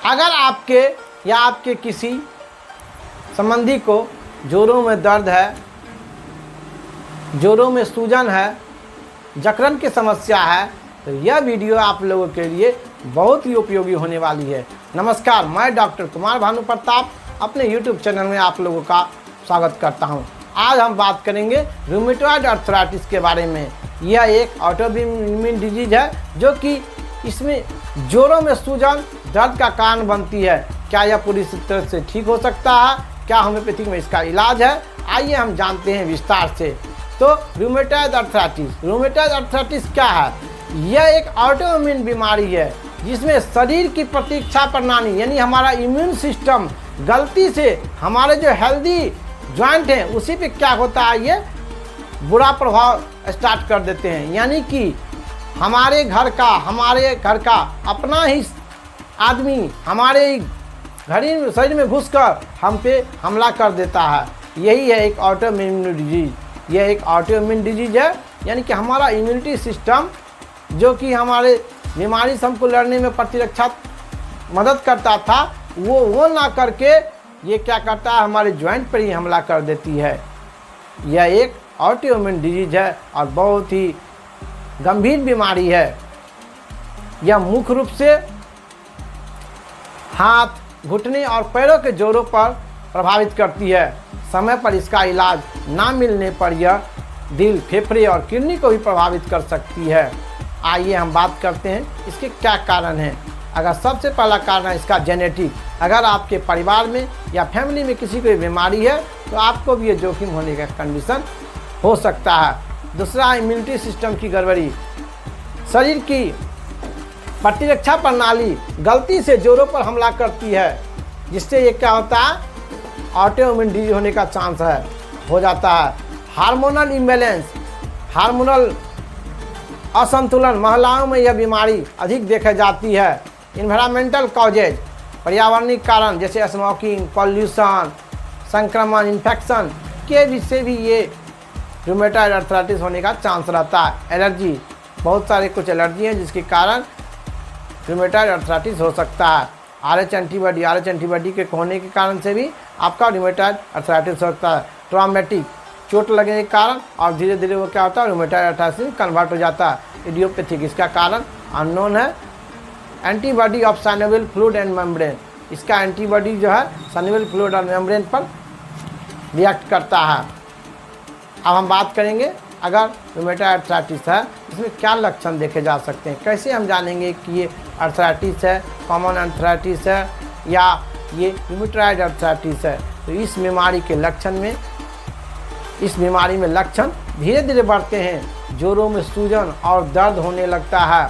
अगर आपके या आपके किसी संबंधी को जोड़ों में दर्द है, जोड़ों में सूजन है, जकड़न की समस्या है, तो यह वीडियो आप लोगों के लिए बहुत ही उपयोगी होने वाली है। नमस्कार, मैं डॉक्टर कुमार भानु प्रताप अपने YouTube चैनल में आप लोगों का स्वागत करता हूं। आज हम बात करेंगे रूमेटॉइड आर्थराइटिस के बारे में। यह एक ऑटोइम्यून डिजीज है जो कि इसमें जोड़ों में सूजन दर्द का कारण बनती है। क्या यह पूरी तरह से ठीक हो सकता है? क्या होम्योपैथिक में इसका इलाज है? आइए हम जानते हैं विस्तार से। तो रूमेटॉइड आर्थराइटिस क्या है? यह एक ऑटोइम्यून बीमारी है जिसमें शरीर की प्रतिरक्षा प्रणाली यानी हमारा इम्यून सिस्टम गलती से हमारे जो हेल्दी जॉइंट हैं उसी पे क्या होता है, ये बुरा प्रभाव स्टार्ट कर देते हैं। यानी कि हमारे घर का अपना ही आदमी हमारे शरीर में घुसकर हम पे हमला कर देता है। यही है एक ऑटोइम्यून डिजीज। यह एक ऑटोइम्यून डिजीज है यानी कि हमारा इम्यूनिटी सिस्टम जो कि हमारे बीमारी से हमको लड़ने में प्रतिरक्षा मदद करता था, वो ना करके ये क्या करता है, हमारे जॉइंट पर ही हमला कर देती है। यह एक ऑटोइम्यून डिजीज है और बहुत ही गंभीर बीमारी है। यह मुख्य रूप से हाथ, घुटने और पैरों के जोड़ों पर प्रभावित करती है। समय पर इसका इलाज ना मिलने पर यह दिल, फेफड़े और किडनी को भी प्रभावित कर सकती है। आइए हम बात करते हैं इसके क्या कारण हैं। अगर सबसे पहला कारण है इसका जेनेटिक। अगर आपके परिवार में या फैमिली में किसी को बीमारी है तो आपको भी ये जोखिम होने का कंडीशन हो सकता है। दूसरा, इम्यूनिटी सिस्टम की गड़बड़ी। शरीर की प्रतिरक्षा प्रणाली गलती से जोड़ों पर हमला करती है जिससे ये क्या होता है, ऑटोइम्यून डिजीज होने का चांस हो जाता है। हार्मोनल इम्बैलेंस, हार्मोनल असंतुलन, महिलाओं में यह बीमारी अधिक देखी जाती है। इन्वायरमेंटल कॉजेज, पर्यावरणिक कारण जैसे स्मोकिंग, पॉल्यूशन, संक्रमण, इन्फेक्शन के विषय भी ये रूमेटॉइड आर्थराइटिस होने का चांस रहता है। एलर्जी, बहुत सारे कुछ एलर्जी हैं जिसके कारण रूमेटॉइड आर्थराइटिस हो सकता है। RH एंटीबॉडी के होने के कारण से भी आपका रूमेटॉइड आर्थराइटिस हो सकता है। ट्रॉमेटिक, चोट लगने के कारण और धीरे धीरे वो क्या होता है, रूमेटॉइड आर्थराइटिस कन्वर्ट हो जाता है। इडियोपैथिक, इसका कारण अननोन है। Antibody of synovial fluid and membrane, इसका एंटीबॉडी जो है साइनोवियल फ्लूइड और मेम्ब्रेन पर रिएक्ट करता है। अब हम बात करेंगे अगर रूमेटॉइड आर्थराइटिस है इसमें क्या लक्षण देखे जा सकते हैं। कैसे हम जानेंगे कि ये आर्थराइटिस है, कॉमन आर्थराइटिस है या ये रूमेटॉइड आर्थराइटिस है। तो इस बीमारी में लक्षण धीरे धीरे बढ़ते हैं। जोड़ों में सूजन और दर्द होने लगता है।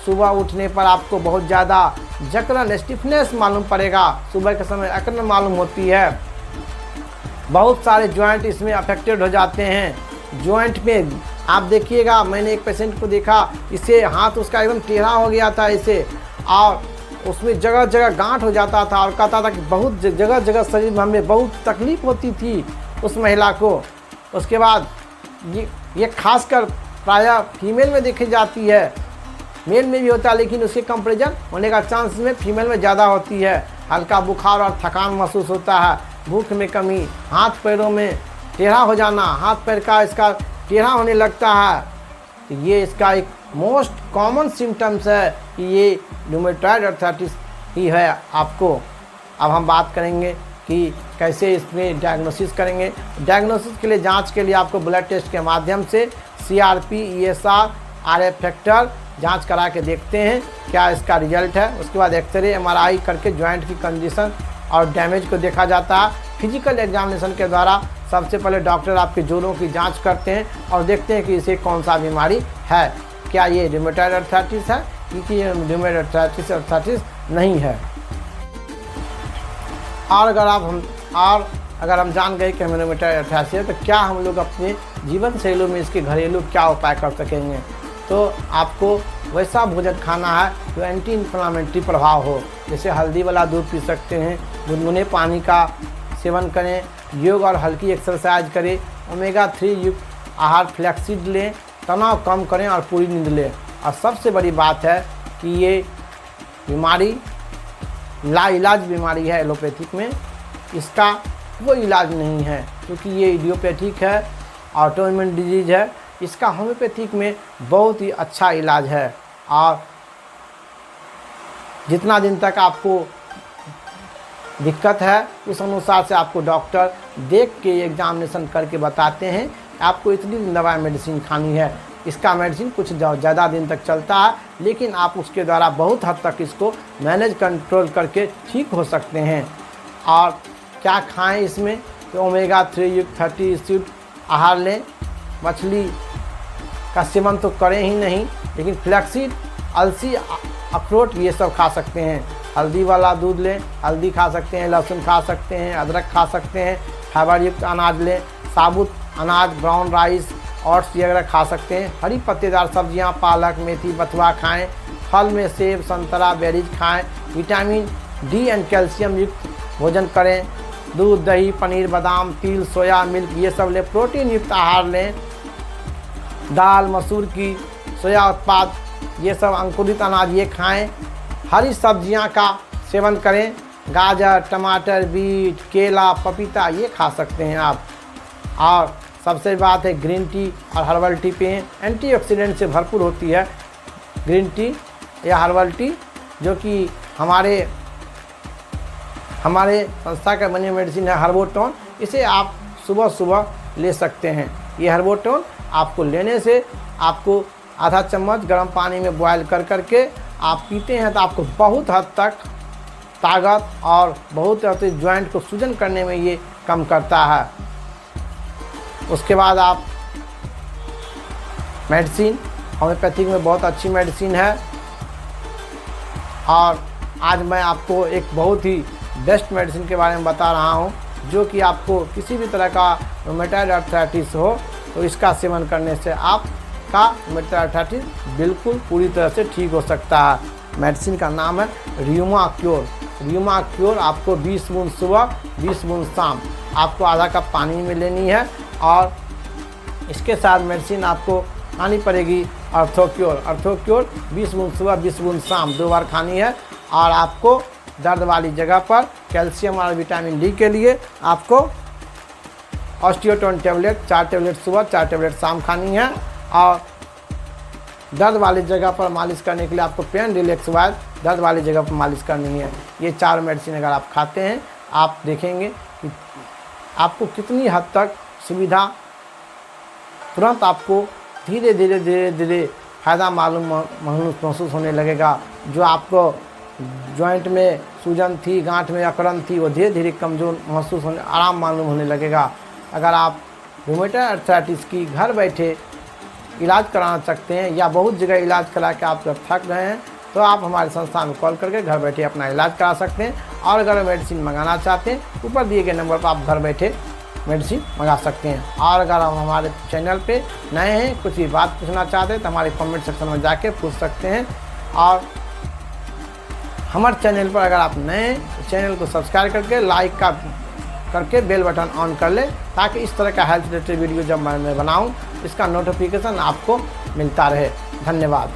सुबह उठने पर आपको बहुत ज़्यादा जकड़न, स्टिफनेस मालूम पड़ेगा। सुबह के समय अकड़न मालूम होती है। बहुत सारे जॉइंट इसमें अफेक्टेड हो जाते हैं। जॉइंट में आप देखिएगा, मैंने एक पेशेंट को देखा, इससे हाथ उसका एकदम टेढ़ा हो गया था इसे, और उसमें जगह जगह गांठ हो जाता था और कहता था कि बहुत जगह जगह शरीर में हमें बहुत तकलीफ़ होती थी उस महिला को। उसके बाद ये खासकर प्रायः फीमेल में देखी जाती है, मेल में भी होता है लेकिन उसके कंपेरिजन होने का चांस में फीमेल में ज़्यादा होती है। हल्का बुखार और थकान महसूस होता है, भूख में कमी, हाथ पैरों में टेढ़ा हो जाना, हाथ पैर का इसका टेढ़ा होने लगता है। तो ये इसका एक मोस्ट कॉमन सिम्टम्स है कि ये रूमेटॉइड आर्थराइटिस ही है आपको। अब हम बात करेंगे कि कैसे इसमें डायग्नोसिस करेंगे। डायग्नोसिस के लिए, जांच के लिए आपको ब्लड टेस्ट के माध्यम से CRP, ESR, RF फैक्टर जांच करा के देखते हैं क्या इसका रिजल्ट है। उसके बाद एक्सरे, MRI करके जॉइंट की कंडीशन और डैमेज को देखा जाता है। फिजिकल एग्जामिनेशन के द्वारा सबसे पहले डॉक्टर आपके जोड़ों की जांच करते हैं और देखते हैं कि इसे कौन सा बीमारी है। क्या ये रूमेटॉइड आर्थराइटिस है कि ये रूमेटॉइड आर्थराइटिस नहीं है। और अगर हम जान गए कि हमें रूमेटॉइड आर्थराइटिस है तो क्या हम लोग अपने जीवन शैली में इसके घरेलू क्या उपाय कर सकेंगे। तो आपको वैसा भोजन खाना है जो एंटी इन्फ्लामेटरी प्रभाव हो। जैसे हल्दी वाला दूध पी सकते हैं, गुनगुने पानी का सेवन करें, योग और हल्की एक्सरसाइज करें, ओमेगा-3 युक्त आहार, फ्लैक्सीड लें, तनाव कम करें और पूरी नींद लें। और सबसे बड़ी बात है कि ये बीमारी लाइलाज बीमारी है एलोपैथिक में, इसका वो इलाज नहीं है, क्योंकि ये इडियोपैथिक है, ऑटोइम्यून डिजीज है। इसका होम्योपैथिक में बहुत ही अच्छा इलाज है। और जितना दिन तक आपको दिक्कत है उस अनुसार से आपको डॉक्टर देख के एग्जामिनेशन करके बताते हैं आपको इतनी दिन दवा मेडिसिन खानी है। इसका मेडिसिन कुछ ज़्यादा दिन तक चलता है, लेकिन आप उसके द्वारा बहुत हद तक इसको मैनेज कंट्रोल करके ठीक हो सकते हैं। और क्या खाएं इसमें, तो ओमेगा 3 युक्त 30 युक्त आहार लें। मछली का सेवन तो करें ही नहीं, लेकिन फ्लैक्सीड, अलसी, अखरोट ये सब खा सकते हैं। हल्दी वाला दूध लें, हल्दी खा सकते हैं, लहसुन खा सकते हैं, अदरक खा सकते हैं। फाइबर युक्त अनाज लें, साबुत अनाज, ब्राउन राइस, ओट्स वगैरह खा सकते हैं। हरी पत्तेदार सब्जियां, पालक, मेथी, बथुआ खाएं। फल में सेब, संतरा, बेरीज खाएं। विटामिन डी एंड कैल्शियम युक्त भोजन करें। दूध, दही, पनीर, बादाम, तिल, सोया मिल्क ये सब लें। प्रोटीन युक्त आहार लें। दाल, मसूर की, सोया उत्पाद ये सब, अंकुरित अनाज ये खाएं। हरी सब्जियां का सेवन करें। गाजर, टमाटर, बीट, केला, पपीता ये खा सकते हैं आप। और सबसे बात है ग्रीन टी और हर्बल टी पिएं। एंटीऑक्सीडेंट से भरपूर होती है ग्रीन टी या हर्बल टी, जो कि हमारे संस्था का बनी मेडिसिन है हर्बोटोन। इसे आप सुबह सुबह ले सकते हैं। ये हर्बोटोन आपको लेने से आपको आधा चम्मच गर्म पानी में बॉयल कर करके आप पीते हैं तो आपको बहुत हद तक ताकत और बहुत हद तक जॉइंट को सूजन करने में ये कम करता है। उसके बाद आप मेडिसिन, होम्योपैथिक में बहुत अच्छी मेडिसिन है। और आज मैं आपको एक बहुत ही बेस्ट मेडिसिन के बारे में बता रहा हूँ, जो कि आपको किसी भी तरह का रूमेटॉइड आर्थराइटिस हो तो इसका सेवन करने से आपका रूमेटॉइड आर्थराइटिस बिल्कुल पूरी तरह से ठीक हो सकता है। मेडिसिन का नाम है र्यूमा क्योर। र्यूमा क्योर आपको 20 बूंद सुबह, 20 बूंद शाम, आपको आधा कप पानी में लेनी है। और इसके साथ मेडिसिन आपको खानी पड़ेगी अर्थोक्योर। अर्थोक्योर 20 बूंद सुबह, 20 बूंद शाम 2 बार खानी है। और आपको दर्द वाली जगह पर कैल्शियम और विटामिन डी के लिए आपको ऑस्टियोटोन टैबलेट 4 टैबलेट सुबह, 4 टैबलेट शाम खानी है। और दर्द वाली जगह पर मालिश करने के लिए आपको पेन रिलैक्स ऑयल दर्द वाली जगह पर मालिश करनी है। ये 4 मेडिसिन अगर आप खाते हैं, आप देखेंगे कि आपको कितनी हद तक सुविधा, तुरंत आपको धीरे धीरे धीरे धीरे फ़ायदा महसूस होने लगेगा। जो आपको जॉइंट में सूजन थी, गांठ में अकड़न थी, वो धीरे धीरे कमज़ोर महसूस होने, आराम मालूम होने लगेगा। अगर आप रूमेटॉइड आर्थराइटिस की घर बैठे इलाज कराना चाहते हैं या बहुत जगह इलाज करा के आप जब थक रहे हैं, तो आप हमारे संस्थान में कॉल करके घर बैठे अपना इलाज करा सकते हैं। और अगर मेडिसिन मंगाना चाहते हैं, ऊपर दिए गए नंबर पर आप घर बैठे मेडिसिन मंगा सकते हैं। और अगर आप हमारे चैनल पे नए हैं, कुछ भी बात पूछना चाहते हैं, तो हमारे कमेंट सेक्शन में जाके पूछ सकते हैं। और हमारे चैनल पर अगर आप नए हैं, तो चैनल को सब्सक्राइब करके लाइक करके बेल बटन ऑन कर लें, ताकि इस तरह का हेल्थ रिलेटेड वीडियो जब मैं बनाऊँ इसका नोटिफिकेशन आपको मिलता रहे। धन्यवाद।